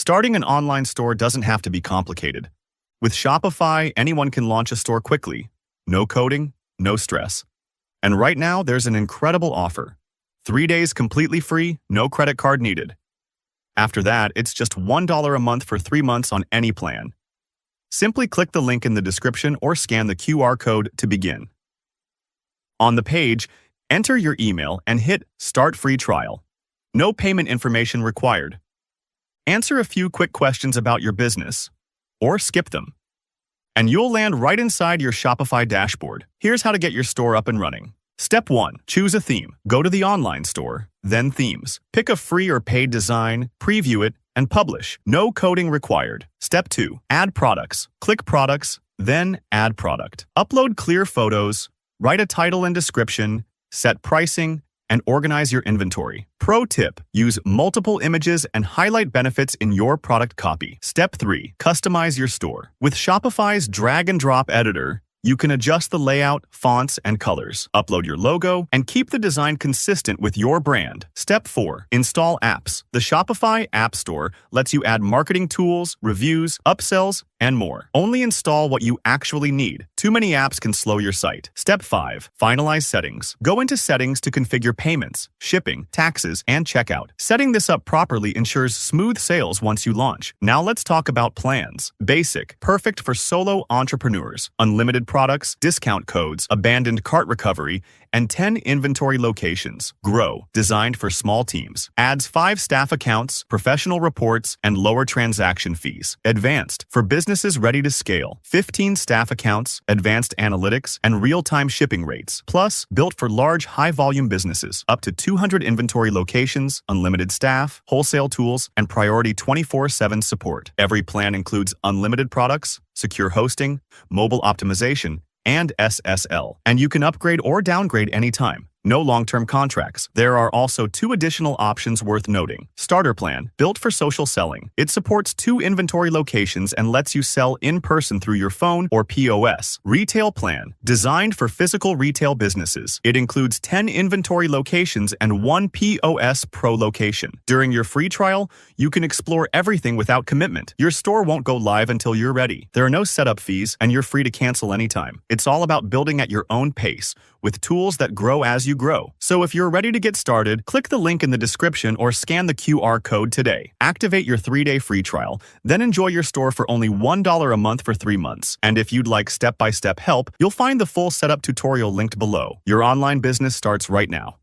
Starting an online store doesn't have to be complicated. With Shopify, anyone can launch a store quickly. No coding, no stress. And right now, there's an incredible offer. 3 days completely free, no credit card needed. After that, it's just $1 a month for 3 months on any plan. Simply click the link in the description or scan the QR code to begin. On the page, enter your email and hit Start Free Trial. No payment information required. Answer a few quick questions about your business, or skip them, and you'll land right inside your Shopify dashboard. Here's how to get your store up and running. Step 1. Choose a theme. Go to the online store, then Themes. Pick a free or paid design, preview it, and publish. No coding required. Step 2. Add products. Click Products, then Add Product. Upload clear photos, write a title and description, set pricing, and organize your inventory. Pro tip: use multiple images and highlight benefits in your product copy. Step 3. Customize your store. With Shopify's drag and drop editor, you can adjust the layout, fonts, and colors. Upload your logo and keep the design consistent with your brand. Step 4. Install apps. The Shopify App Store lets you add marketing tools, reviews, upsells, and more. Only install what you actually need. Too many apps can slow your site. Step 5. Finalize settings. Go into settings to configure payments, shipping, taxes, and checkout. Setting this up properly ensures smooth sales once you launch. Now let's talk about plans. Basic, perfect for solo entrepreneurs. Unlimited products, discount codes, abandoned cart recovery, and 10 inventory locations. Grow, designed for small teams. Adds 5 staff accounts, professional reports, and lower transaction fees. Advanced, for businesses ready to scale. 15 staff accounts, advanced analytics, and real-time shipping rates. Plus, built for large, high-volume businesses. Up to 200 inventory locations, unlimited staff, wholesale tools, and priority 24/7 support. Every plan includes unlimited products, secure hosting, mobile optimization, and SSL. And you can upgrade or downgrade anytime. No long-term contracts. There are also 2 additional options worth noting. Starter Plan, built for social selling. It supports 2 inventory locations and lets you sell in person through your phone or POS. Retail Plan, designed for physical retail businesses. It includes 10 inventory locations and 1 POS Pro location. During your free trial, you can explore everything without commitment. Your store won't go live until you're ready. There are no setup fees, and you're free to cancel anytime. It's all about building at your own pace, with tools that grow as you grow. So if you're ready to get started, click the link in the description or scan the QR code today. Activate your 3-day free trial, then enjoy your store for only $1 a month for 3 months. And if you'd like step-by-step help, you'll find the full setup tutorial linked below. Your online business starts right now.